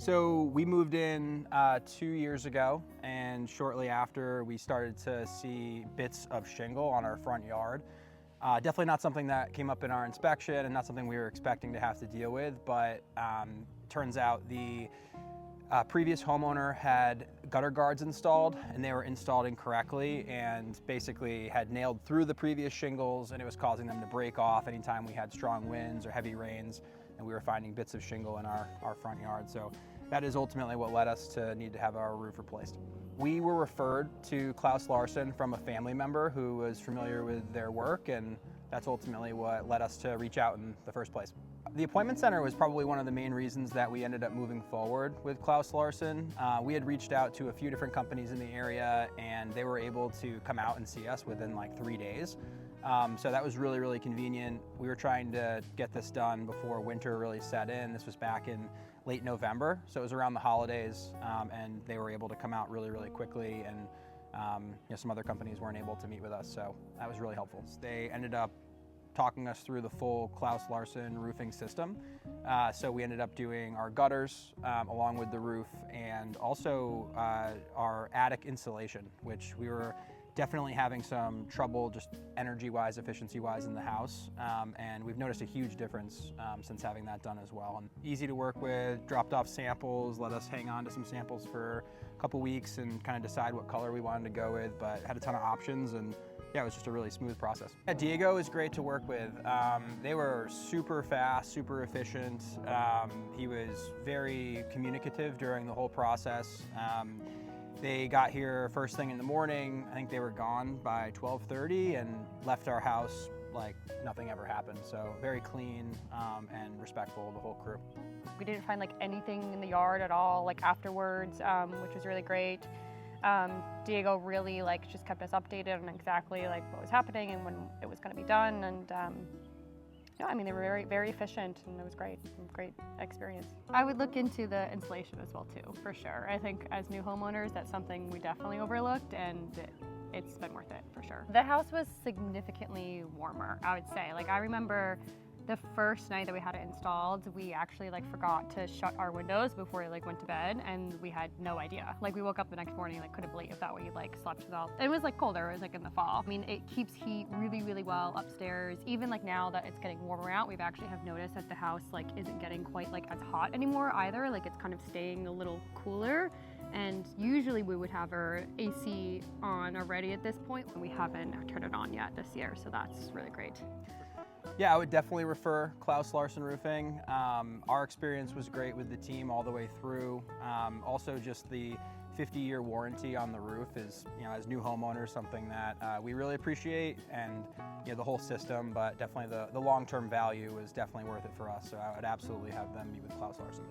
So we moved in 2 years ago, and shortly after we started to see bits of shingle on our front yard. Definitely not something that came up in our inspection and not something we were expecting to have to deal with, but turns out the previous homeowner had gutter guards installed, and they were installed incorrectly and basically had nailed through the previous shingles, and it was causing them to break off anytime we had strong winds or heavy rains, and we were finding bits of shingle in our front yard. So that is ultimately what led us to need to have our roof replaced. We were referred to Klaus Larsen from a family member who was familiar with their work, and that's ultimately what led us to reach out in the first place. The appointment center was probably one of the main reasons that we ended up moving forward with Klaus Larsen. We had reached out to a few different companies in the area, and they were able to come out and see us within like 3 days. So that was really, really convenient. We were trying to get this done before winter really set in. This was back in late November, so it was around the holidays, and they were able to come out really, really quickly, and some other companies weren't able to meet with us, so that was really helpful. They ended up talking us through the full Klaus Larsen roofing system. So we ended up doing our gutters along with the roof, and also our attic insulation, which we were definitely having some trouble just energy-wise, efficiency-wise in the house, and we've noticed a huge difference since having that done as well. And easy to work with, dropped off samples, let us hang on to some samples for a couple weeks and kind of decide what color we wanted to go with, but had a ton of options, and yeah, it was just a really smooth process. Yeah, Diego is great to work with. They were super fast, super efficient. He was very communicative during the whole process. They got here first thing in the morning. I think they were gone by 12:30 and left our house like nothing ever happened. So very clean and respectful of the whole crew. We didn't find like anything in the yard at all like afterwards, which was really great. Diego really like just kept us updated on exactly like what was happening and when it was going to be done, and I mean, they were very, very efficient, and it was great experience. I would look into the insulation as well too, for sure. I think as new homeowners, that's something we definitely overlooked, and it's been worth it for sure. The house was significantly warmer, I would say. Like I remember the first night that we had it installed, we actually like forgot to shut our windows before we like went to bed, and we had no idea. Like we woke up the next morning, like couldn't believe that we like slept without. It was like colder, it was like in the fall. I mean, it keeps heat really, really well upstairs. Even like now that it's getting warmer out, we've actually have noticed that the house like isn't getting quite like as hot anymore either. Like it's kind of staying a little cooler. And usually we would have our AC on already at this point, and we haven't turned it on yet this year, so that's really great. Yeah, I would definitely refer Klaus Larsen Roofing. Our experience was great with the team all the way through. Also, just the 50-year warranty on the roof is, as new homeowners, something that we really appreciate, and the whole system, but definitely the long-term value is definitely worth it for us. So I would absolutely have them meet with Klaus Larsen.